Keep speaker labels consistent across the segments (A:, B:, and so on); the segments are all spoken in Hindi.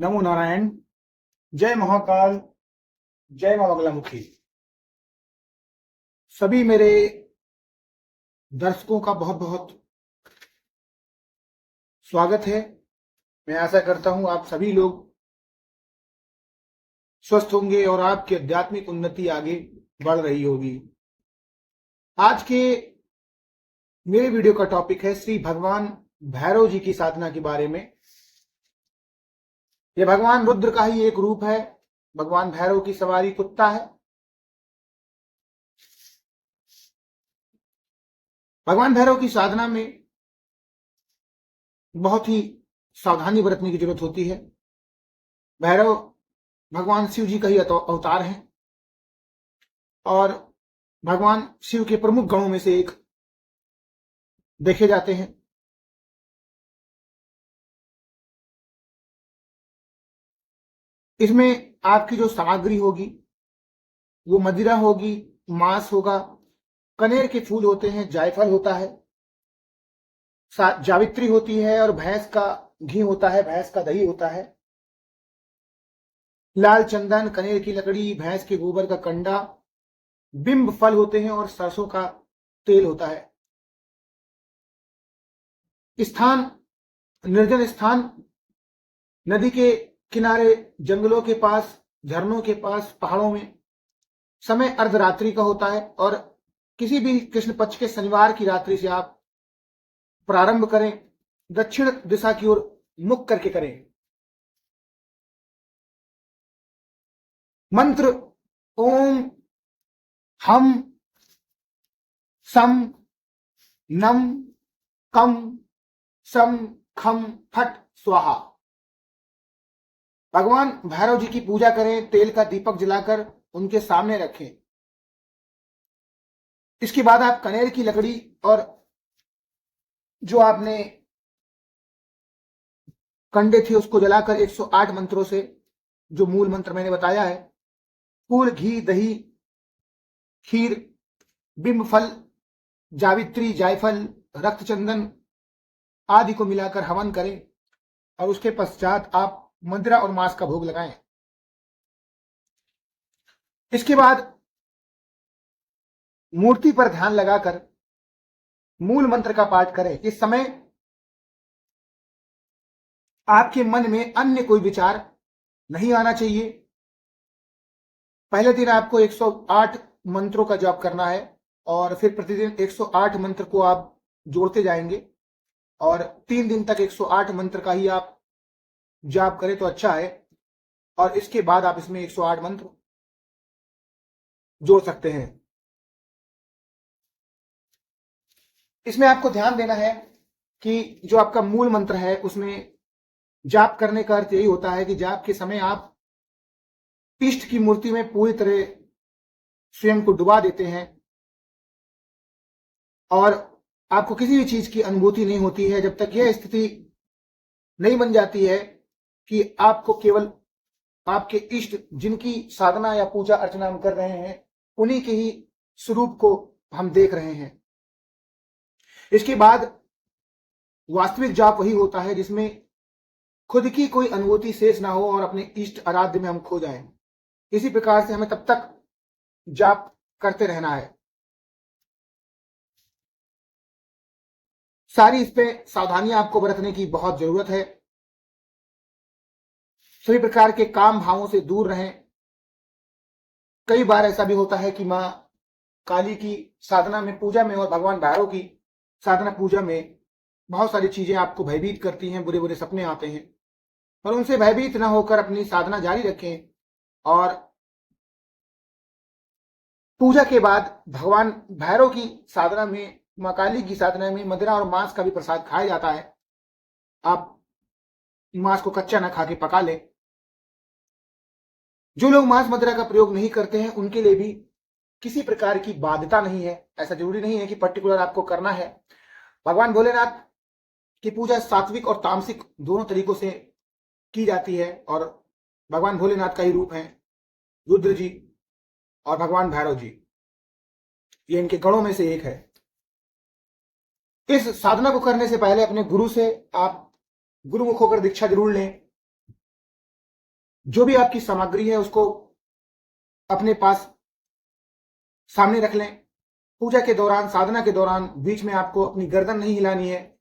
A: नमो नारायण। जय महाकाल। जय मां बगलामुखी। सभी मेरे दर्शकों का बहुत बहुत स्वागत है। मैं आशा करता हूं आप सभी लोग स्वस्थ होंगे और आपकी आध्यात्मिक उन्नति आगे बढ़ रही होगी। आज के मेरे वीडियो का टॉपिक है श्री भगवान भैरव जी की साधना के बारे में। यह भगवान रुद्र का ही एक रूप है। भगवान भैरव की सवारी कुत्ता है। भगवान भैरव की साधना में बहुत ही सावधानी बरतने की जरूरत होती है। भैरव भगवान शिव जी का ही अवतार है और भगवान शिव के प्रमुख गणों में से एक देखे जाते हैं। इसमें आपकी जो सामग्री होगी वो मदिरा होगी, मांस होगा, कनेर के फूल होते हैं, जायफल होता है, जावित्री होती है और भैंस का घी होता है, भैंस का दही होता है, लाल चंदन, कनेर की लकड़ी, भैंस के गोबर का कंडा, बिंब फल होते हैं और सरसों का तेल होता है। स्थान निर्जन स्थान, नदी के किनारे, जंगलों के पास, झरनों के पास, पहाड़ों में। समय अर्धरात्रि का होता है और किसी भी कृष्ण पक्ष के शनिवार की रात्रि से आप प्रारंभ करें। दक्षिण दिशा की ओर मुख करके करें। मंत्र ओम हम सम नम कम सम खम फट स्वाहा। भगवान भैरव जी की पूजा करें। तेल का दीपक जलाकर उनके सामने रखें। इसके बाद आप कनेर की लकड़ी और जो आपने कंडे थे उसको जलाकर 108 मंत्रों से, जो मूल मंत्र मैंने बताया है, फूल, घी, दही, खीर, बिंब फल, जावित्री, जायफल, रक्त चंदन आदि को मिलाकर हवन करें और उसके पश्चात आप मदिरा और मांस का भोग लगाएं। इसके बाद मूर्ति पर ध्यान लगाकर मूल मंत्र का पाठ करें। इस समय आपके मन में अन्य कोई विचार नहीं आना चाहिए। पहले दिन आपको 108 मंत्रों का जाप करना है और फिर प्रतिदिन 108 मंत्र को आप जोड़ते जाएंगे और 3 दिन तक 108 मंत्र का ही आप जाप करें तो अच्छा है। और इसके बाद आप इसमें 108 मंत्र जोड़ सकते हैं। इसमें आपको ध्यान देना है कि जो आपका मूल मंत्र है उसमें जाप करने का अर्थ यही होता है कि जाप के समय आप इष्ट की मूर्ति में पूरी तरह स्वयं को डुबा देते हैं और आपको किसी भी चीज की अनुभूति नहीं होती है जब तक यह स्थिति नहीं बन जाती है कि आपको केवल आपके इष्ट, जिनकी साधना या पूजा अर्चना हम कर रहे हैं, उन्हीं के ही स्वरूप को हम देख रहे हैं। इसके बाद वास्तविक जाप वही होता है जिसमें खुद की कोई अनुभूति शेष ना हो और अपने इष्ट आराध्य में हम खो जाएं। इसी प्रकार से हमें तब तक जाप करते रहना है। सारी इस पे सावधानियां आपको बरतने की बहुत जरूरत है। सभी प्रकार के काम भावों से दूर रहें। कई बार ऐसा भी होता है कि मां काली की साधना में, पूजा में और भगवान भैरव की साधना पूजा में बहुत सारी चीजें आपको भयभीत करती हैं, बुरे बुरे सपने आते हैं, पर उनसे भयभीत न होकर अपनी साधना जारी रखें और पूजा के बाद भगवान भैरव की साधना में, मां काली की साधना में मदिरा और मांस का भी प्रसाद खाया जाता है। आप मांस को कच्चा ना खा के पका लें। जो लोग मांस मदिरा का प्रयोग नहीं करते हैं उनके लिए भी किसी प्रकार की बाध्यता नहीं है। ऐसा जरूरी नहीं है कि पर्टिकुलर आपको करना है। भगवान भोलेनाथ की पूजा सात्विक और तामसिक दोनों तरीकों से की जाती है और भगवान भोलेनाथ का ही रूप है रुद्र जी और भगवान भैरव जी। ये इनके गणों में से एक है। इस साधना को करने से पहले अपने गुरु से आप गुरुमुख होकर दीक्षा जरूर लें। जो भी आपकी सामग्री है उसको अपने पास सामने रख लें। पूजा के दौरान, साधना के दौरान बीच में आपको अपनी गर्दन नहीं हिलानी है,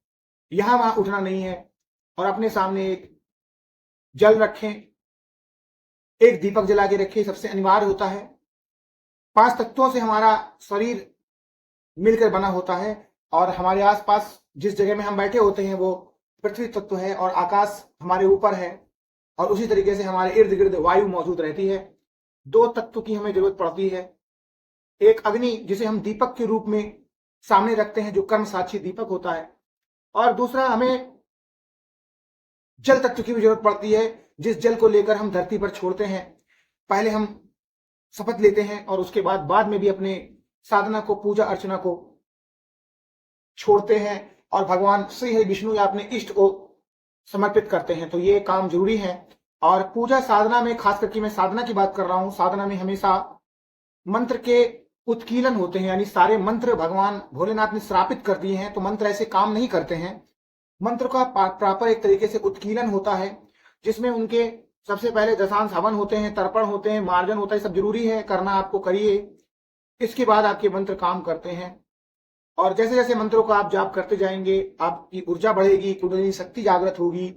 A: यहां वहां उठना नहीं है, और अपने सामने एक जल रखें, एक दीपक जला के रखें, सबसे अनिवार्य होता है। 5 तत्वों से हमारा शरीर मिलकर बना होता है, और हमारे आसपास जिस जगह में हम बैठे होते हैं वो पृथ्वी तत्व है, और आकाश हमारे ऊपर है, और उसी तरीके से हमारे इर्द गिर्द वायु मौजूद रहती है। 2 तत्व की हमें जरूरत पड़ती है, एक अग्नि जिसे हम दीपक के रूप में सामने रखते हैं, जो कर्म साक्षी दीपक होता है, और दूसरा हमें जल तत्व की भी जरूरत पड़ती है, जिस जल को लेकर हम धरती पर छोड़ते हैं। पहले हम शपथ लेते हैं और उसके बाद में भी अपने साधना को, पूजा अर्चना को छोड़ते हैं और भगवान श्री हरि विष्णु या अपने इष्ट को समर्पित करते हैं। तो ये काम जरूरी है। और पूजा साधना में, खास करके मैं साधना की बात कर रहा हूं, साधना में हमेशा मंत्र के उत्कीलन होते हैं, यानी सारे मंत्र भगवान भोलेनाथ ने श्रापित कर दिए हैं, तो मंत्र ऐसे काम नहीं करते हैं। मंत्र का प्रॉपर एक तरीके से उत्कीलन होता है, जिसमें उनके सबसे पहले दशांश हवन होते हैं, तर्पण होते हैं, मार्जन होता है, सब जरूरी है करना, आपको करिए। इसके बाद आपके मंत्र काम करते हैं, और जैसे जैसे मंत्रों को आप जाप करते जाएंगे, आपकी ऊर्जा बढ़ेगी, कुंडलिनी शक्ति जागृत होगी,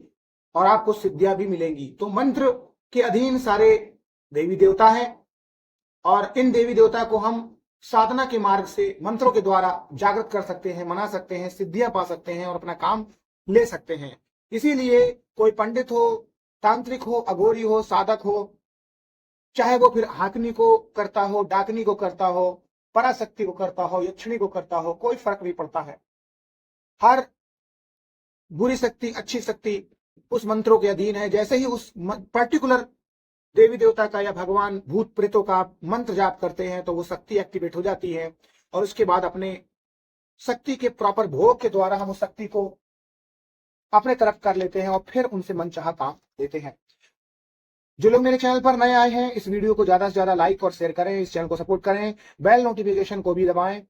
A: और आपको सिद्धियां भी मिलेंगी। तो मंत्र के अधीन सारे देवी देवता हैं, और इन देवी देवता को हम साधना के मार्ग से मंत्रों के द्वारा जागृत कर सकते हैं, मना सकते हैं, सिद्धियां पा सकते हैं, और अपना काम ले सकते हैं। इसीलिए कोई पंडित हो, तांत्रिक हो, अघोरी हो, साधक हो, चाहे वो फिर हाकनी को करता हो, डाकनी को करता हो, पराशक्ति को करता हो, यक्षिणी को करता हो, कोई फर्क नहीं पड़ता है। हर बुरी शक्ति, अच्छी शक्ति उस मंत्रों के अधीन है। जैसे ही उस पर्टिकुलर देवी देवता का या भगवान भूत प्रेतों का मंत्र जाप करते हैं, तो वो शक्ति एक्टिवेट हो जाती है, और उसके बाद अपने शक्ति के प्रॉपर भोग के द्वारा हम उस शक्ति को अपने तरफ कर लेते हैं, और फिर उनसे मनचाहा काम लेते हैं। जो लोग मेरे चैनल पर नए आए हैं, इस वीडियो को ज्यादा से ज्यादा लाइक और शेयर करें, इस चैनल को सपोर्ट करें, बेल नोटिफिकेशन को भी दबाएं,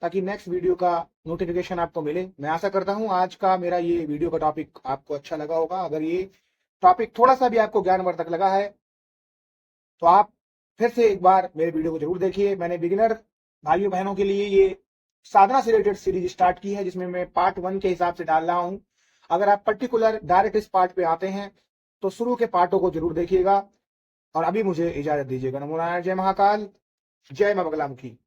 A: ताकि नेक्स्ट वीडियो का नोटिफिकेशन आपको मिले। मैं आशा करता हूं आज का मेरा ये वीडियो का टॉपिक आपको अच्छा लगा होगा। अगर ये टॉपिक थोड़ा सा भी आपको ज्ञानवर्धक लगा है, तो आप फिर से एक बार मेरे वीडियो को जरूर देखिए। मैंने बिगिनर भाइयों बहनों के लिए ये साधना से रिलेटेड सीरीज स्टार्ट की है, जिसमें मैं पार्ट 1 के हिसाब से डाल रहा हूं। अगर आप पर्टिकुलर डायरेक्ट इस पार्ट पे आते हैं, तो शुरू के पार्टों को जरूर देखिएगा। और अभी मुझे इजाजत दीजिएगा। नमो नारायण, जय महाकाल, जय मां बगलामुखी।